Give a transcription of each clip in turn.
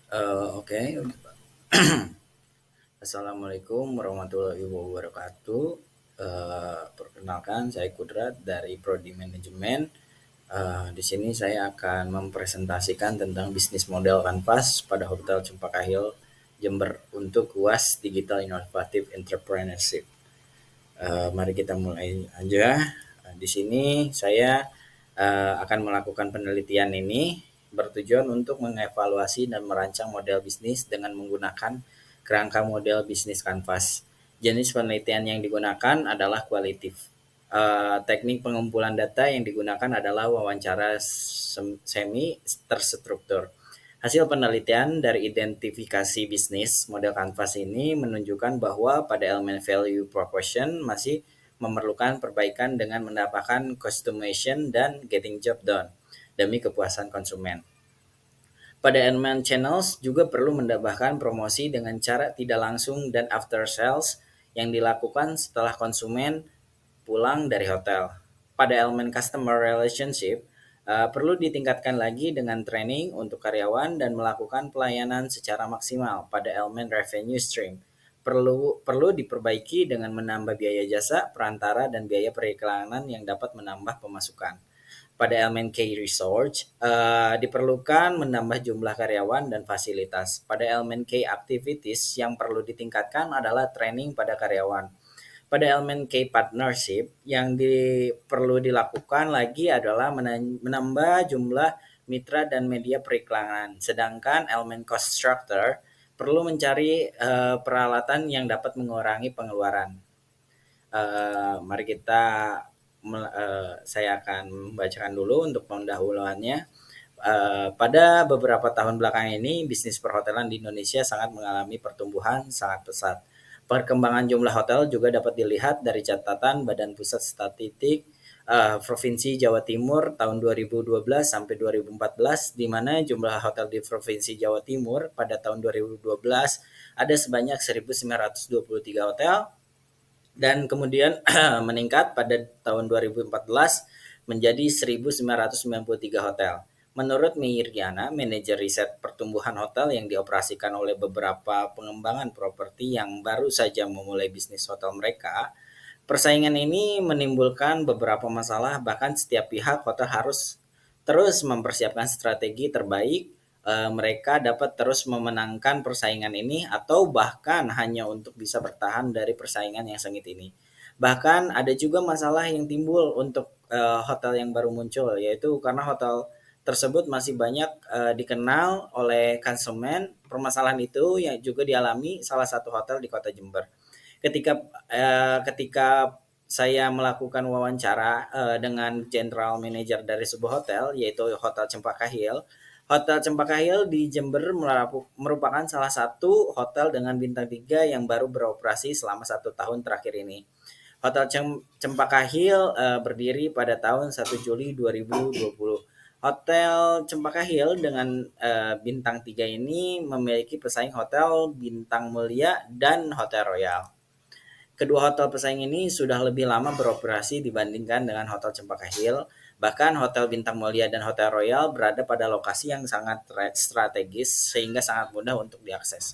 Oke. Assalamualaikum warahmatullahi wabarakatuh. Perkenalkan, saya Kudrat dari Prodi Manajemen. Di sini saya akan mempresentasikan tentang bisnis model kanvas pada Hotel Cempaka Hill, Jember untuk UAS Digital Innovative Entrepreneurship. Mari kita mulai aja. Di sini saya akan melakukan penelitian ini bertujuan untuk mengevaluasi dan merancang model bisnis dengan menggunakan kerangka model bisnis kanvas. Jenis penelitian yang digunakan adalah kualitatif. Teknik pengumpulan data yang digunakan adalah wawancara semi terstruktur. Hasil penelitian dari identifikasi bisnis model kanvas ini menunjukkan bahwa pada elemen value proposition masih memerlukan perbaikan dengan mendapatkan customization dan getting job done demi kepuasan konsumen. Pada elemen channels juga perlu mendapatkan promosi dengan cara tidak langsung dan after sales yang dilakukan setelah konsumen pulang dari hotel. Pada elemen customer relationship, perlu ditingkatkan lagi dengan training untuk karyawan dan melakukan pelayanan secara maksimal. Pada elemen revenue stream, perlu diperbaiki dengan menambah biaya jasa, perantara, dan biaya periklanan yang dapat menambah pemasukan. Pada elemen key research, diperlukan menambah jumlah karyawan dan fasilitas. Pada elemen key activities yang perlu ditingkatkan adalah training pada karyawan. Pada elemen key partnership yang perlu dilakukan lagi adalah menambah jumlah mitra dan media periklanan. Sedangkan elemen cost structure perlu mencari peralatan yang dapat mengurangi pengeluaran. Mari kita saya akan membacakan dulu untuk pendahuluannya. Pada beberapa tahun belakangan ini, bisnis perhotelan di Indonesia sangat mengalami pertumbuhan sangat pesat. Perkembangan jumlah hotel juga dapat dilihat dari catatan Badan Pusat Statistik Provinsi Jawa Timur tahun 2012 sampai 2014, di mana jumlah hotel di Provinsi Jawa Timur pada tahun 2012 ada sebanyak 1.923 hotel, dan kemudian meningkat pada tahun 2014 menjadi 1.993 hotel. Menurut Miriana, manajer riset pertumbuhan hotel yang dioperasikan oleh beberapa pengembangan properti yang baru saja memulai bisnis hotel mereka, persaingan ini menimbulkan beberapa masalah, bahkan setiap pihak hotel harus terus mempersiapkan strategi terbaik. Mereka dapat terus memenangkan persaingan ini atau bahkan hanya untuk bisa bertahan dari persaingan yang sengit ini. Bahkan ada juga masalah yang timbul untuk hotel yang baru muncul, yaitu karena hotel tersebut masih banyak dikenal oleh konsumen. Permasalahan itu yang juga dialami salah satu hotel di Kota Jember. Ketika saya melakukan wawancara dengan general manager dari sebuah hotel, yaitu Hotel Cempaka Hill. Hotel Cempaka Hill di Jember merupakan salah satu hotel dengan bintang 3 yang baru beroperasi selama 1 tahun terakhir ini. Hotel Cempaka Hill berdiri pada tahun 1 Juli 2020. Hotel Cempaka Hill dengan bintang 3 ini memiliki pesaing hotel bintang mulia dan Hotel Royal. Kedua hotel pesaing ini sudah lebih lama beroperasi dibandingkan dengan Hotel Cempaka Hill. Bahkan Hotel Bintang Mulia dan Hotel Royal berada pada lokasi yang sangat strategis sehingga sangat mudah untuk diakses.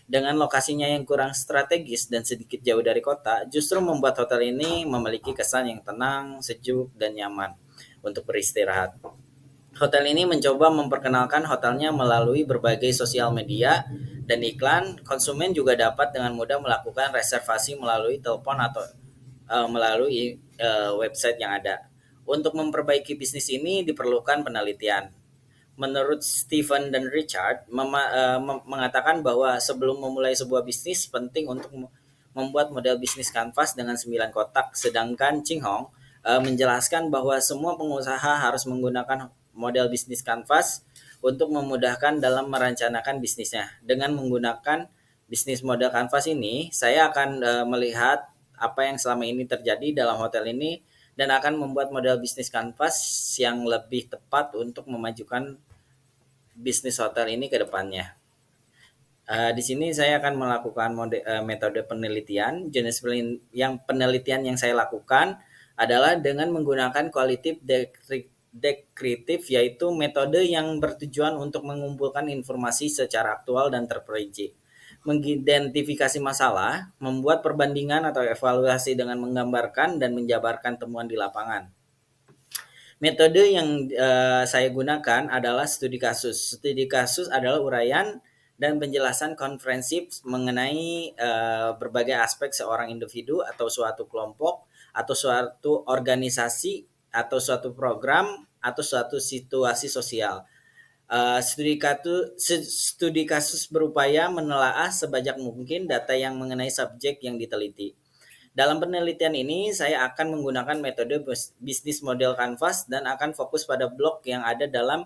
Dengan lokasinya yang kurang strategis dan sedikit jauh dari kota, justru membuat hotel ini memiliki kesan yang tenang, sejuk, dan nyaman untuk beristirahat. Hotel ini mencoba memperkenalkan hotelnya melalui berbagai sosial media dan iklan. Konsumen juga dapat dengan mudah melakukan reservasi melalui telepon atau melalui website yang ada. Untuk memperbaiki bisnis ini diperlukan penelitian. Menurut Stephen dan Richard mengatakan bahwa sebelum memulai sebuah bisnis penting untuk membuat model bisnis kanvas dengan 9 kotak, sedangkan Ching Hong menjelaskan bahwa semua pengusaha harus menggunakan model bisnis kanvas untuk memudahkan dalam merencanakan bisnisnya. Dengan menggunakan bisnis model kanvas ini, saya akan melihat apa yang selama ini terjadi dalam hotel ini dan akan membuat model bisnis kanvas yang lebih tepat untuk memajukan bisnis hotel ini ke depannya. Di sini saya akan melakukan metode penelitian. Penelitian yang saya lakukan adalah dengan menggunakan qualitative dekritif, yaitu metode yang bertujuan untuk mengumpulkan informasi secara aktual dan terperinci, mengidentifikasi masalah, membuat perbandingan atau evaluasi dengan menggambarkan dan menjabarkan temuan di lapangan. Metode yang saya gunakan adalah studi kasus. Studi kasus adalah uraian dan penjelasan komprehensif mengenai berbagai aspek seorang individu atau suatu kelompok atau suatu organisasi atau suatu program atau suatu situasi sosial. Studi kasus berupaya menelaah sebanyak mungkin data yang mengenai subjek yang diteliti. Dalam penelitian ini, saya akan menggunakan metode bisnis model canvas dan akan fokus pada blok yang ada dalam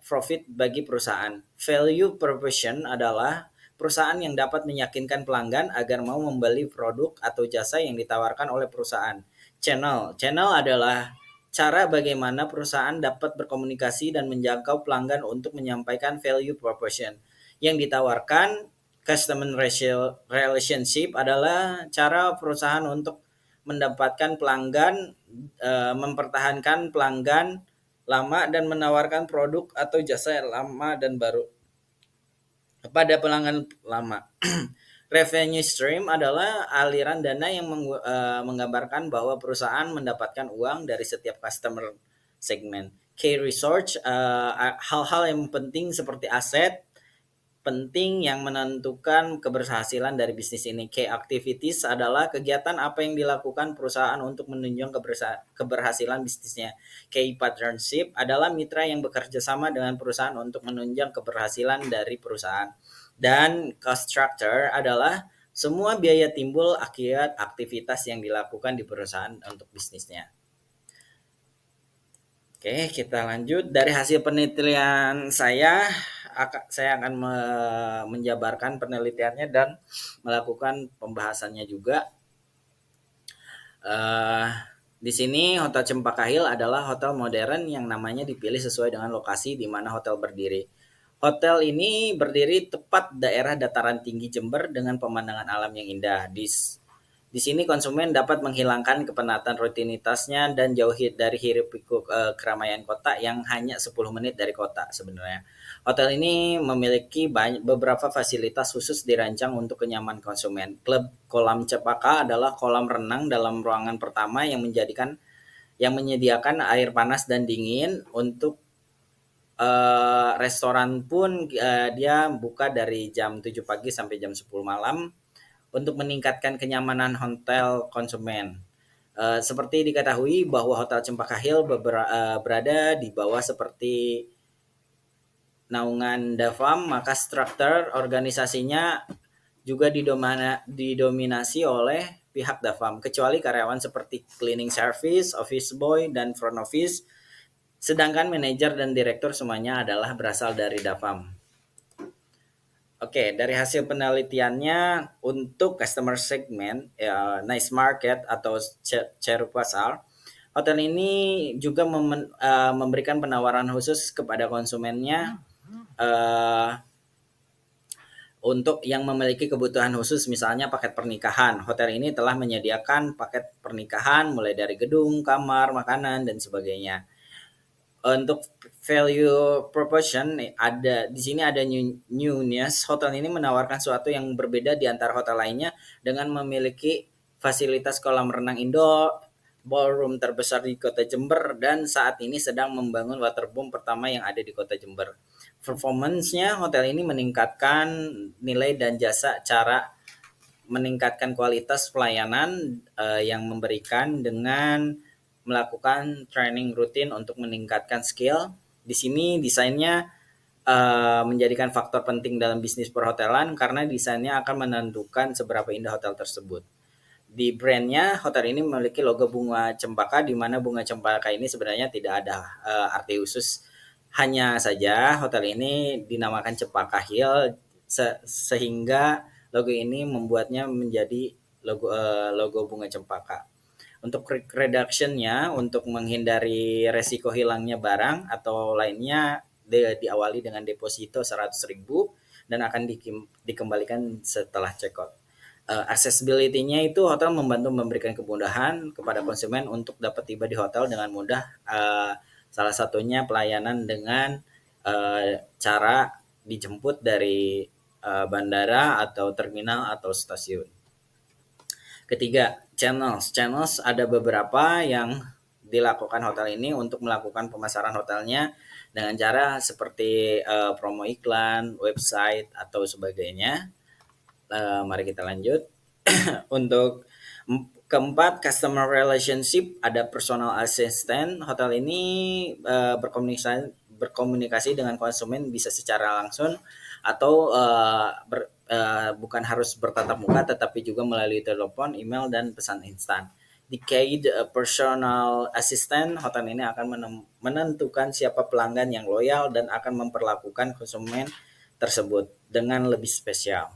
profit bagi perusahaan. Value proposition adalah perusahaan yang dapat meyakinkan pelanggan agar mau membeli produk atau jasa yang ditawarkan oleh perusahaan. Channel adalah cara bagaimana perusahaan dapat berkomunikasi dan menjangkau pelanggan untuk menyampaikan value proposition yang ditawarkan. Customer relationship adalah cara perusahaan untuk mendapatkan pelanggan, mempertahankan pelanggan lama dan menawarkan produk atau jasa lama dan baru pada pelanggan lama. Revenue stream adalah aliran dana yang menggambarkan bahwa perusahaan mendapatkan uang dari setiap customer segmen. Key research, hal-hal yang penting seperti aset penting yang menentukan keberhasilan dari bisnis ini. Key activities adalah kegiatan apa yang dilakukan perusahaan untuk menunjang keberhasilan bisnisnya. Key partnership adalah mitra yang bekerja sama dengan perusahaan untuk menunjang keberhasilan dari perusahaan. Dan cost structure adalah semua biaya timbul akibat aktivitas yang dilakukan di perusahaan untuk bisnisnya. Oke, kita lanjut. Dari hasil penelitian saya akan menjabarkan penelitiannya dan melakukan pembahasannya juga. Di sini Hotel Cempaka Hill adalah hotel modern yang namanya dipilih sesuai dengan lokasi di mana hotel berdiri. Hotel ini berdiri tepat daerah dataran tinggi Jember dengan pemandangan alam yang indah. Di sini konsumen dapat menghilangkan kepenatan rutinitasnya dan jauhi dari hiruk-pikuk keramaian kota yang hanya 10 menit dari kota sebenarnya. Hotel ini memiliki beberapa fasilitas khusus dirancang untuk kenyamanan konsumen. Klub Kolam Cempaka adalah kolam renang dalam ruangan pertama yang menyediakan air panas dan dingin. Untuk restoran pun dia buka dari jam 7 pagi sampai jam 10 malam. Untuk meningkatkan kenyamanan hotel konsumen. Seperti diketahui bahwa Hotel Cempaka Hill berada di bawah seperti naungan Davam, maka struktur organisasinya juga didominasi oleh pihak Davam, kecuali karyawan seperti cleaning service, office boy, dan front office, sedangkan manajer dan direktur semuanya adalah berasal dari Davam. Oke, dari hasil penelitiannya untuk customer segment, niche market atau share pasar, hotel ini juga memberikan penawaran khusus kepada konsumennya untuk yang memiliki kebutuhan khusus, misalnya paket pernikahan. Hotel ini telah menyediakan paket pernikahan mulai dari gedung, kamar, makanan, dan sebagainya. Untuk value proposition di sini ada newness. Hotel ini menawarkan sesuatu yang berbeda di antara hotel lainnya dengan memiliki fasilitas kolam renang indoor, ballroom terbesar di Kota Jember, dan saat ini sedang membangun waterboom pertama yang ada di Kota Jember. Performance-nya hotel ini meningkatkan nilai dan jasa, cara meningkatkan kualitas pelayanan yang memberikan dengan melakukan training rutin untuk meningkatkan skill. Di sini desainnya menjadikan faktor penting dalam bisnis perhotelan karena desainnya akan menentukan seberapa indah hotel tersebut. Di brandnya, hotel ini memiliki logo bunga cempaka, di mana bunga cempaka ini sebenarnya tidak ada arti khusus. Hanya saja hotel ini dinamakan Cempaka Hill sehingga logo ini membuatnya menjadi logo bunga cempaka. Untuk reduction-nya, untuk menghindari resiko hilangnya barang atau lainnya, diawali dengan deposito 100.000 dan akan dikembalikan setelah check out. accessibility-nya itu hotel membantu memberikan kemudahan kepada konsumen untuk dapat tiba di hotel dengan mudah. Salah satunya pelayanan dengan cara dijemput dari bandara atau terminal atau stasiun. Ketiga, channels. Channels ada beberapa yang dilakukan hotel ini untuk melakukan pemasaran hotelnya dengan cara seperti promo iklan, website atau sebagainya. Mari kita lanjut. Untuk keempat, customer relationship, ada personal assistant. Hotel ini berkomunikasi dengan konsumen bisa secara langsung atau bukan harus bertatap muka, tetapi juga melalui telepon, email, dan pesan instan. Decade personal assistant, hotel ini akan menentukan siapa pelanggan yang loyal dan akan memperlakukan konsumen tersebut dengan lebih spesial.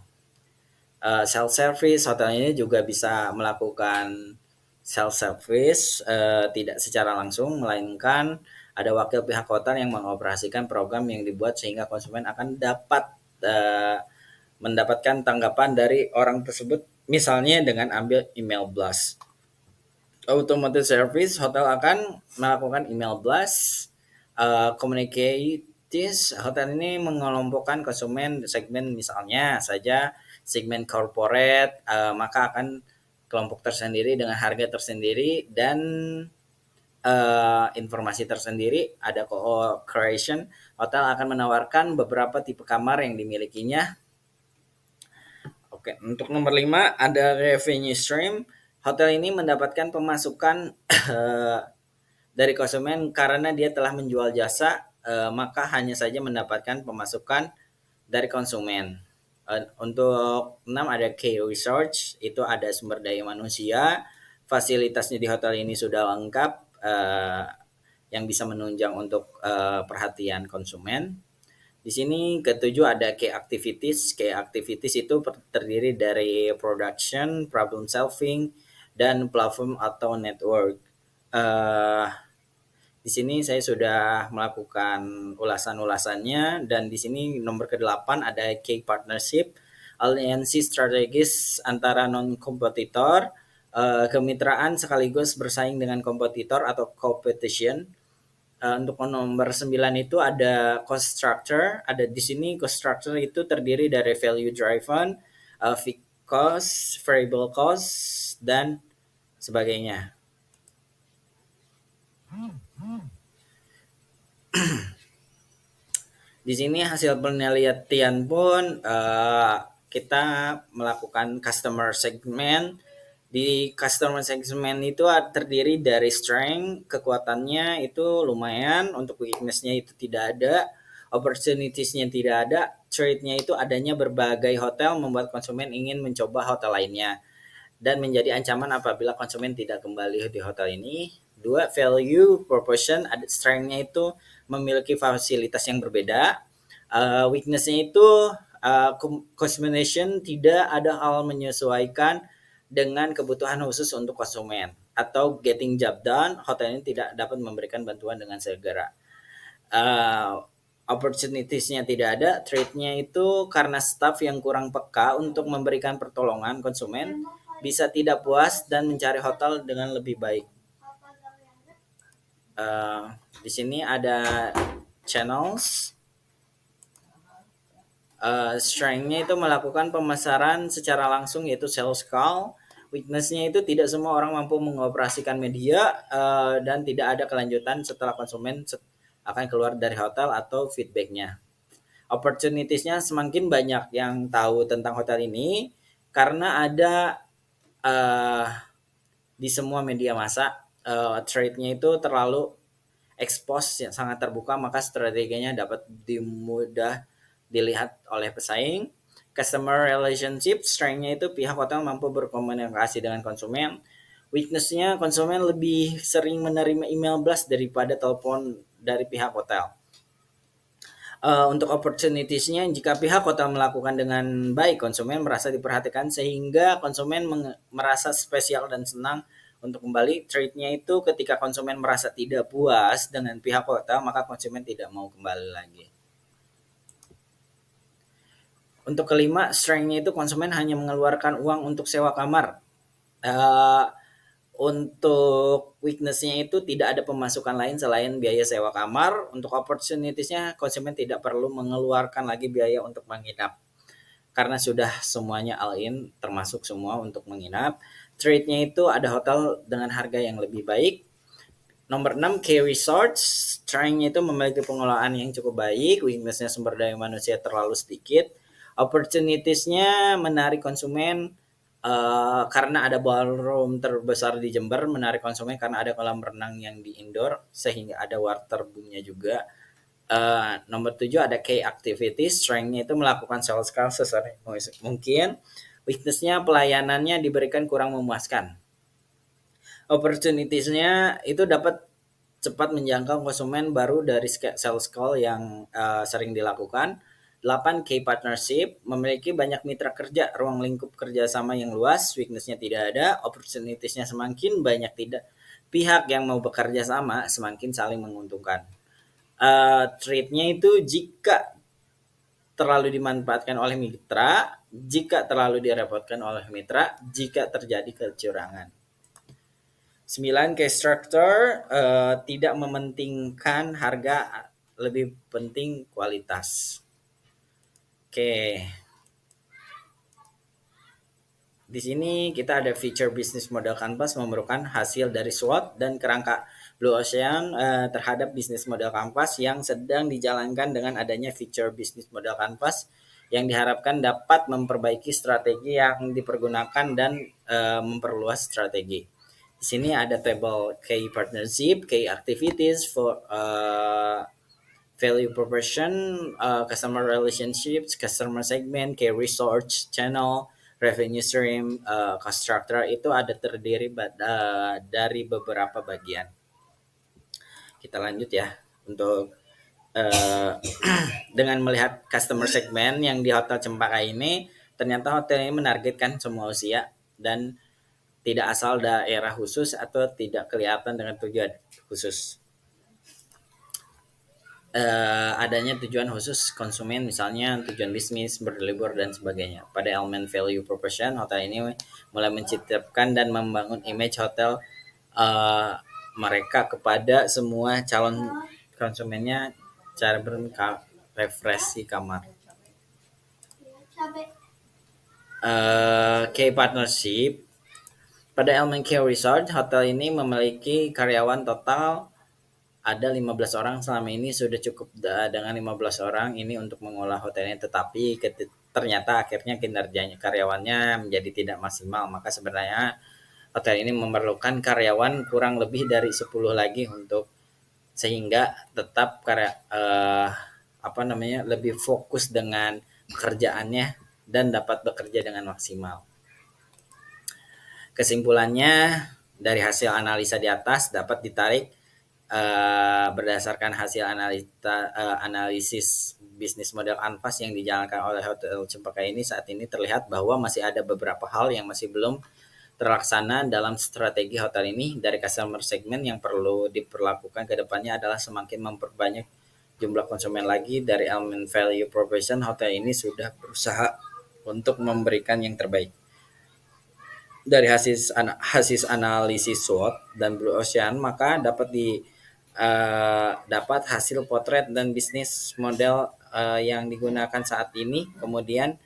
Self service, hotel ini juga bisa melakukan self service tidak secara langsung, melainkan ada wakil pihak hotel yang mengoperasikan program yang dibuat sehingga konsumen akan dapat mendapatkan tanggapan dari orang tersebut, misalnya dengan ambil email blast. Automated service, hotel akan melakukan email blast. Communicates, hotel ini mengelompokkan konsumen segmen, misalnya saja segmen corporate, maka akan kelompok tersendiri dengan harga tersendiri dan informasi tersendiri. Ada co-creation, hotel akan menawarkan beberapa tipe kamar yang dimilikinya. Oke, untuk nomor 5 ada revenue stream. Hotel ini mendapatkan pemasukan dari konsumen karena dia telah menjual jasa, maka hanya saja mendapatkan pemasukan dari konsumen. Untuk 6 ada key research, itu ada sumber daya manusia. Fasilitasnya di hotel ini sudah lengkap yang bisa menunjang untuk perhatian konsumen. Di sini ketujuh ada key activities. Key activities itu terdiri dari production, problem solving, dan platform atau network. Di sini saya sudah melakukan ulasan-ulasannya, dan di sini nomor ke-8 ada key partnership, aliansi strategis antara non-kompetitor, kemitraan sekaligus bersaing dengan kompetitor atau competition. Untuk nomor 9 itu ada cost structure. Ada di sini cost structure itu terdiri dari value driven, fixed cost, variable cost, dan sebagainya. Di sini hasil penelitian pun kita melakukan customer segment. Di customer segment itu terdiri dari strength, kekuatannya itu lumayan, untuk weakness-nya itu tidak ada, opportunities-nya tidak ada, trade-nya itu adanya berbagai hotel membuat konsumen ingin mencoba hotel lainnya dan menjadi ancaman apabila konsumen tidak kembali di hotel ini. 2, value proposition, ada strength-nya itu memiliki fasilitas yang berbeda. Weakness-nya itu customization, tidak ada hal menyesuaikan dengan kebutuhan khusus untuk konsumen, atau getting job done, hotel ini tidak dapat memberikan bantuan dengan segera. Opportunities-nya tidak ada, trade-nya itu karena staff yang kurang peka untuk memberikan pertolongan konsumen, bisa tidak puas dan mencari hotel dengan lebih baik. Di sini ada channels. Strength-nya itu melakukan pemasaran secara langsung, yaitu sales call. Weakness-nya itu tidak semua orang mampu mengoperasikan media dan tidak ada kelanjutan setelah konsumen akan keluar dari hotel atau feedback-nya. Opportunities-nya semakin banyak yang tahu tentang hotel ini karena ada di semua media massa. Trade-nya itu terlalu expose, yang sangat terbuka, maka strateginya dapat mudah dilihat oleh pesaing. Customer relationship, strength-nya itu pihak hotel mampu berkomunikasi dengan konsumen. Weakness-nya konsumen lebih sering menerima email blast daripada telepon dari pihak hotel. Untuk opportunities-nya, jika pihak hotel melakukan dengan baik, konsumen merasa diperhatikan sehingga konsumen merasa spesial dan senang untuk kembali. Trade-nya itu ketika konsumen merasa tidak puas dengan pihak hotel, maka konsumen tidak mau kembali lagi. Untuk kelima, strength-nya itu konsumen hanya mengeluarkan uang untuk sewa kamar. Uh, untuk weakness-nya itu tidak ada pemasukan lain selain biaya sewa kamar. Untuk opportunities-nya, konsumen tidak perlu mengeluarkan lagi biaya untuk menginap karena sudah semuanya all in, termasuk semua untuk menginap. Trade-nya itu ada hotel dengan harga yang lebih baik. Nomor 6, K Resorts. Strength-nya itu memiliki pengelolaan yang cukup baik, weakness-nya sumber daya manusia terlalu sedikit. Opportunities-nya menarik konsumen karena ada ballroom terbesar di Jember, menarik konsumen karena ada kolam renang yang di indoor, sehingga ada waterboom-nya juga. Nomor 7 ada K activities, strength-nya itu melakukan sales call sesering mungkin. Weakness-nya pelayanannya diberikan kurang memuaskan. Opportunities-nya itu dapat cepat menjangkau konsumen baru dari sales call yang sering dilakukan. 8, K partnership, memiliki banyak mitra kerja, ruang lingkup kerjasama yang luas, weakness-nya tidak ada, opportunities-nya semakin banyak tidak pihak yang mau bekerja sama, semakin saling menguntungkan. Trade-nya itu jika terlalu dimanfaatkan oleh mitra, jika terlalu direpotkan oleh mitra, jika terjadi kecurangan. 9, case structure, tidak mementingkan harga, lebih penting kualitas. Oke. Di sini kita ada feature business model Canvas memerlukan hasil dari SWOT dan kerangka Blue Ocean terhadap bisnis model Canvas yang sedang dijalankan dengan adanya feature business model Canvas yang diharapkan dapat memperbaiki strategi yang dipergunakan dan memperluas strategi. Di sini ada table key partnership, key activities for value proposition, customer relationships, customer segment, key research channel, revenue stream, cost structure itu ada terdiri dari beberapa bagian. Kita lanjut ya untuk dengan melihat customer segment yang di Hotel Cempaka ini, ternyata hotel ini menargetkan semua usia dan tidak asal daerah khusus atau tidak kelihatan dengan tujuan khusus. Adanya tujuan khusus konsumen, misalnya tujuan bisnis, berlibur dan sebagainya. Pada elemen value proposition, hotel ini mulai menciptakan dan membangun image hotel mereka kepada semua calon konsumennya cara refresh kamar. Key partnership. Pada elemen Key Resort, hotel ini memiliki karyawan total ada 15 orang. Selama ini sudah cukup dengan 15 orang ini untuk mengolah hotelnya, tetapi ternyata akhirnya kinerjanya karyawannya menjadi tidak maksimal. Maka sebenarnya hotel ini memerlukan karyawan kurang lebih dari 10 lagi untuk sehingga tetap lebih fokus dengan pekerjaannya dan dapat bekerja dengan maksimal. Kesimpulannya dari hasil analisa di atas dapat ditarik berdasarkan hasil analisis bisnis model Canvas yang dijalankan oleh Hotel Cempaka ini, saat ini terlihat bahwa masih ada beberapa hal yang masih belum terlaksana dalam strategi hotel ini. Dari customer segment yang perlu diperlakukan ke depannya adalah semakin memperbanyak jumlah konsumen lagi. Dari elemen value proposition, hotel ini sudah berusaha untuk memberikan yang terbaik. Dari hasil analisis SWOT dan Blue Ocean, maka dapat hasil potret dan bisnis model yang digunakan saat ini. Kemudian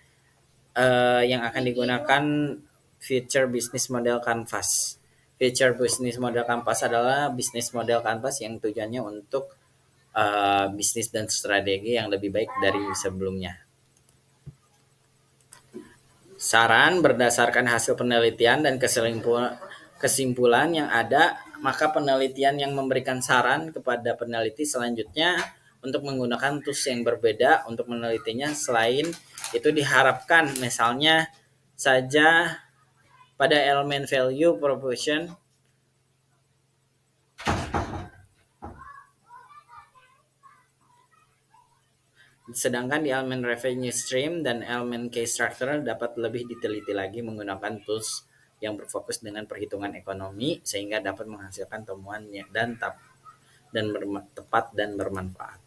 yang akan digunakan feature business model Canvas. Feature business model Canvas adalah bisnis model Canvas yang tujuannya untuk bisnis dan strategi yang lebih baik dari sebelumnya. Saran berdasarkan hasil penelitian dan kesimpulan yang ada, maka penelitian yang memberikan saran kepada peneliti selanjutnya untuk menggunakan tools yang berbeda untuk menelitinya. Selain itu diharapkan misalnya saja pada elemen value proposition sedangkan di elemen revenue stream dan elemen case structure dapat lebih diteliti lagi menggunakan tools yang berfokus dengan perhitungan ekonomi sehingga dapat menghasilkan temuan dan tepat dan bermanfaat.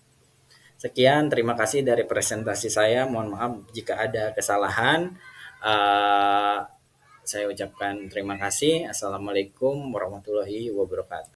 Sekian, terima kasih dari presentasi saya. Mohon maaf jika ada kesalahan. Eh, saya ucapkan terima kasih. Assalamualaikum warahmatullahi wabarakatuh.